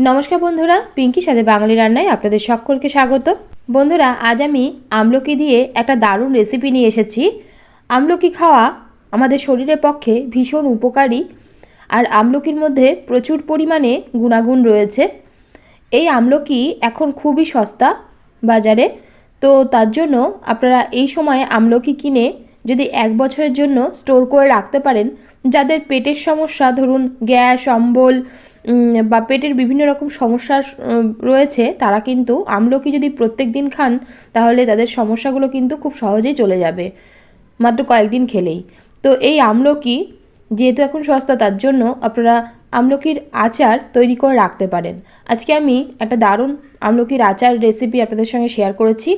নমস্কার বন্ধুরা, পিঙ্কি সাথে বাঙালি রান্নায় আপনাদের সকলকে স্বাগত। বন্ধুরা, আজ আমি আমলকি দিয়ে একটা দারুণ রেসিপি নিয়ে এসেছি। আমলকি খাওয়া আমাদের শরীরের পক্ষে ভীষণ উপকারী, আর আমলকির মধ্যে প্রচুর পরিমাণে গুণাগুণ রয়েছে। এই আমলকি এখন খুবই সস্তা বাজারে, তো তার জন্য আপনারা এই সময় আমলকি কিনে যদি 1 বছরের জন্য স্টোর করে রাখতে পারেন, যাদের পেটের সমস্যা, ধরুন গ্যাস, অম্বল বা পেটের বিভিন্ন রকম সমস্যা রয়েছে, তারা কিন্তু আমলকি যদি প্রত্যেক দিন খান তাহলে তাদের সমস্যাগুলো কিন্তু খুব সহজেই চলে যাবে মাত্র কয়েকদিন খেলেই। তো এই আমলকি যেহেতু এখন সস্তা, তার জন্য আপনারা আমলকির আচার তৈরি করে রাখতে পারেন। আজকে আমি একটা দারুণ আমলকির আচার রেসিপি আপনাদের সঙ্গে শেয়ার করেছি।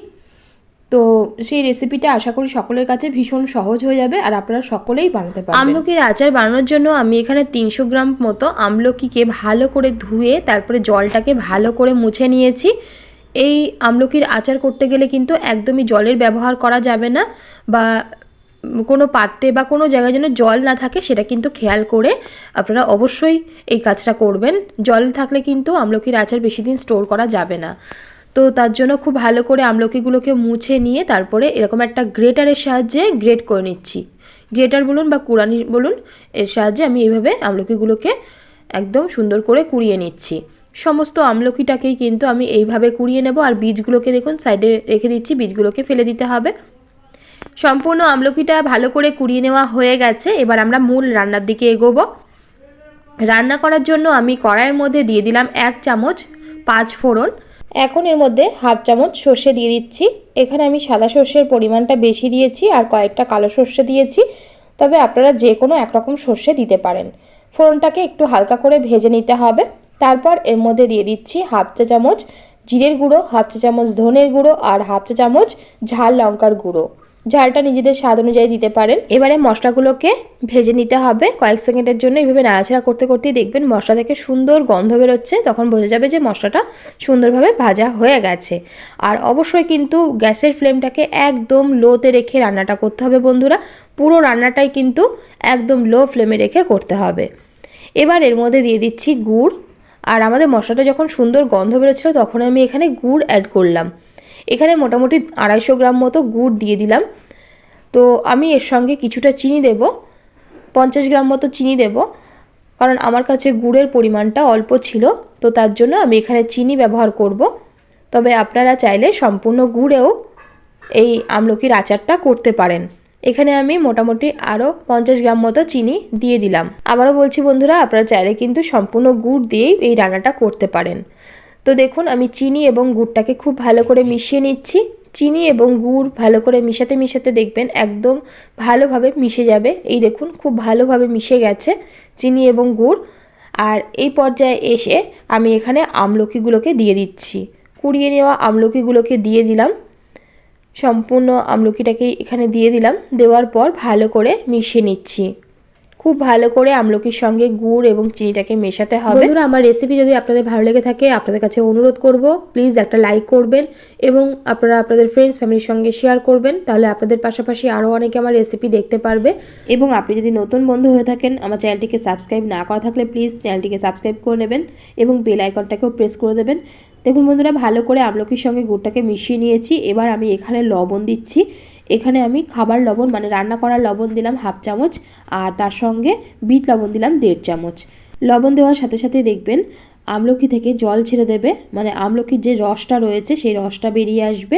তো সেই রেসিপিটা আশা করি সকলের কাছে ভীষণ সহজ হয়ে যাবে আর আপনারা সকলেই বানাতে পারবেন। আমলকির আচার বানানোর জন্য আমি এখানে 300 গ্রাম মতো আমলকিকে ভালো করে ধুয়ে তারপরে জলটাকে ভালো করে মুছে নিয়েছি। এই আমলকির আচার করতে গেলে কিন্তু একদমই জলের ব্যবহার করা যাবে না, বা কোনো পাত্রে বা কোনো জায়গায় যেন জল না থাকে সেটা কিন্তু খেয়াল করে আপনারা অবশ্যই এই কাজটা করবেন। জল থাকলে কিন্তু আমলকির আচার বেশি দিন স্টোর করা যাবে না। তো তার জন্য খুব ভালো করে আমলকিগুলোকে মুছে নিয়ে তারপরে এরকম একটা গ্রেটারের সাহায্যে গ্রেট করে নিচ্ছি। গ্রেটার বলুন বা কুড়ানি বলুন, এর সাহায্যে আমি এইভাবে আমলকিগুলোকে একদম সুন্দর করে কুড়িয়ে নিচ্ছি। সমস্ত আমলকিটাকেই কিন্তু আমি এইভাবে কুড়িয়ে নেব, আর বীজগুলোকে দেখুন সাইডে রেখে দিচ্ছি, বীজগুলোকে ফেলে দিতে হবে। সম্পূর্ণ আমলকিটা ভালো করে কুড়িয়ে নেওয়া হয়ে গেছে। এবার আমরা মূল রান্নার দিকে এগোবো। রান্না করার জন্য আমি কড়াইয়ের মধ্যে দিয়ে দিলাম 1 চামচ 5 ফোড়ন। এখন এর মধ্যে হাফ চামচ সর্ষে দিয়ে দিচ্ছি। এখানে আমি সাদা সর্ষের পরিমাণটা বেশি দিয়েছি আর কয়েকটা কালো সর্ষে দিয়েছি, তবে আপনারা যে কোনো একরকম সর্ষে দিতে পারেন। ফোড়নটাকে একটু হালকা করে ভেজে নিতে হবে। তারপর এর মধ্যে দিয়ে দিচ্ছি হাফ চা চামচ জিরের গুঁড়ো, হাফ চা চামচ ধনের গুঁড়ো আর হাফ চা চামচ ঝাল লঙ্কার গুঁড়ো। ঝালটা নিজেদের স্বাদ অনুযায়ী দিতে পারেন। এবারে মশলাগুলোকে ভেজে নিতে হবে কয়েক সেকেন্ডের জন্য। এইভাবে নাড়াচাড়া করতে করতেই দেখবেন মশলা থেকে সুন্দর গন্ধ বেরোচ্ছে, তখন বোঝা যাবে যে মশলাটা সুন্দরভাবে ভাজা হয়ে গেছে। আর অবশ্যই কিন্তু গ্যাসের ফ্লেমটাকে একদম লোতে রেখে রান্নাটা করতে হবে বন্ধুরা। পুরো রান্নাটাই কিন্তু একদম লো ফ্লেমে রেখে করতে হবে। এবার এর মধ্যে দিয়ে দিচ্ছি গুড়। আর আমাদের মশলাটা যখন সুন্দর গন্ধ বেরোচ্ছিল তখন আমি এখানে গুড় অ্যাড করলাম। এখানে মোটামুটি 250 গ্রাম মতো গুড় দিয়ে দিলাম। তো আমি এর সঙ্গে কিছুটা চিনি দেব, 50 গ্রাম মতো চিনি দেব, কারণ আমার কাছে গুড়ের পরিমাণটা অল্প ছিল, তো তার জন্য আমি এখানে চিনি ব্যবহার করব। তবে আপনারা চাইলে সম্পূর্ণ গুড়েও এই আমলকির আচারটা করতে পারেন। এখানে আমি মোটামুটি আরও 50 গ্রাম মতো চিনি দিয়ে দিলাম। আবারও বলছি বন্ধুরা, আপনারা চাইলে কিন্তু সম্পূর্ণ গুড় দিয়েই এই রান্নাটা করতে পারেন। তো দেখুন আমি চিনি এবং গুড়টাকে খুব ভালো করে মিশিয়ে নিচ্ছি। চিনি এবং গুড় ভালো করে মিশাতে মিশাতে দেখবেন একদম ভালোভাবে মিশে যাবে। এই দেখুন খুব ভালোভাবে মিশে গেছে চিনি এবং গুড়। আর এই পর্যায়ে এসে আমি এখানে আমলকিগুলোকে দিয়ে দিচ্ছি। কুড়িয়ে নেওয়া আমলকিগুলোকে দিয়ে দিলাম। সম্পূর্ণ আমলকিটাকে এখানে দিয়ে দিলাম। দেওয়ার পর ভালো করে মিশিয়ে নিচ্ছি। খুব ভালো করে আমলকির সঙ্গে গুড় এবং চিনিটাকে মেশাতে হবে। বন্ধুরা, আমার রেসিপি যদি আপনাদের ভালো লেগে থাকে, আপনাদের কাছে অনুরোধ করব প্লিজ একটা লাইক করবেন এবং আপনারা আপনাদের ফ্রেন্ডস ফ্যামিলির সঙ্গে শেয়ার করবেন, তাহলে আপনাদের পাশাপাশি আরও অনেকে আমার রেসিপি দেখতে পারবে। এবং আপনি যদি নতুন বন্ধু হয়ে থাকেন, আমার চ্যানেলটিকে সাবস্ক্রাইব না করা থাকলে প্লিজ চ্যানেলটিকে সাবস্ক্রাইব করে নেবেন এবং বেল আইকনটাকেও প্রেস করে দেবেন। দেখুন বন্ধুরা, ভালো করে আমলকির সঙ্গে গুড়টাকে মিশিয়ে নিয়েছি। এবার আমি এখানে লবণ দিচ্ছি। এখানে আমি খাবার লবণ মানে রান্না করার লবণ দিলাম হাফ চামচ, আর তার সঙ্গে বিট লবণ দিলাম 1.5 চামচ। লবণ দেওয়ার সাথে সাথে দেখবেন আমলকি থেকে জল ছেড়ে দেবে, মানে আমলকির যে রসটা রয়েছে সেই রসটা বেরিয়ে আসবে।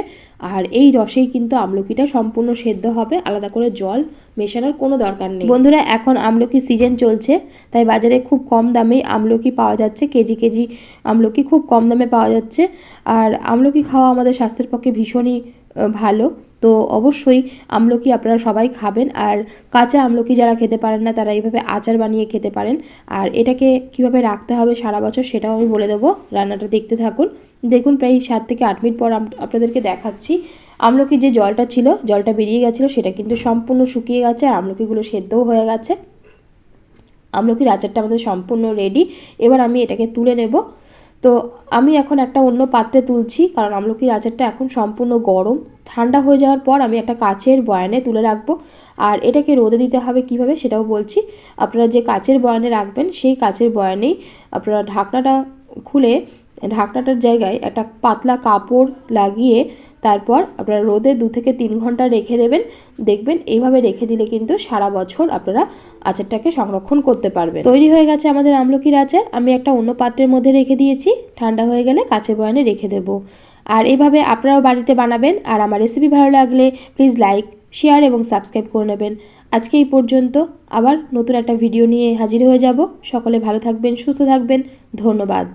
আর এই রসেই কিন্তু আমলকিটা সম্পূর্ণ সেদ্ধ হবে, আলাদা করে জল মেশানোর কোনো দরকার নেই। বন্ধুরা, এখন আমলকি সিজন চলছে, তাই বাজারে খুব কম দামেই আমলকি পাওয়া যাচ্ছে। কেজি কেজি আমলকি খুব কম দামে পাওয়া যাচ্ছে। আর আমলকি খাওয়া আমাদের স্বাস্থ্যের পক্ষে ভীষণই ভালো। তো অবশ্যই আমলকি আপনারা সবাই খাবেন। আর কাঁচা আমলকি যারা খেতে পারেন না, তারা এইভাবে আচার বানিয়ে খেতে পারেন। আর এটাকে কিভাবে রাখতে হবে সারা বছর সেটাও আমি বলে দেবো, রান্নাটা দেখতে থাকুন। দেখুন প্রায় 7 থেকে 8 মিনিট পর আপনাদেরকে দেখাচ্ছি। আমলকির যে জলটা ছিল, জলটা বেরিয়ে গেছিলো, সেটা কিন্তু সম্পূর্ণ শুকিয়ে গেছে আর আমলকিগুলো সেদ্ধও হয়ে গেছে। আমলকির আচারটা আমাদের সম্পূর্ণ রেডি। এবার আমি এটাকে তুলে নেব। তো আমি এখন একটা অন্য পাত্রে তুলছি, কারণ আমলকির আচারটা এখন সম্পূর্ণ গরম। ঠান্ডা হয়ে যাওয়ার পর আমি একটা কাচের বয়ানে তুলে রাখবো। আর এটাকে রোদে দিতে হবে কিভাবে সেটাও বলছি। আপনারা যে কাচের বয়ানে রাখবেন সেই কাচের বয়ানেই আপনারা ঢাকনাটা খুলে ঢাকনাটার জায়গায় একটা পাতলা কাপড় লাগিয়ে তারপর আপনারা রোদে 2 থেকে 3 ঘন্টা রেখে দেবেন। দেখবেন এইভাবে রেখে দিলে কিন্তু সারা বছর আপনারা আচারটাকে সংরক্ষণ করতে পারবেন। তৈরি হয়ে গেছে আমাদের আমলকির আচার। আমি একটা অন্য পাত্রের মধ্যে রেখে দিয়েছি, ঠান্ডা হয়ে গেলে কাচের বয়ামে রেখে দেব। আর এইভাবে আপনারাও বাড়িতে বানাবেন। আর আমার রেসিপি ভালো লাগলে প্লিজ লাইক, শেয়ার এবং সাবস্ক্রাইব করে নেবেন। আজকে এই পর্যন্ত, আবার নতুন একটা ভিডিও নিয়ে হাজির হয়ে যাব। সকলে ভালো থাকবেন, সুস্থ থাকবেন। ধন্যবাদ।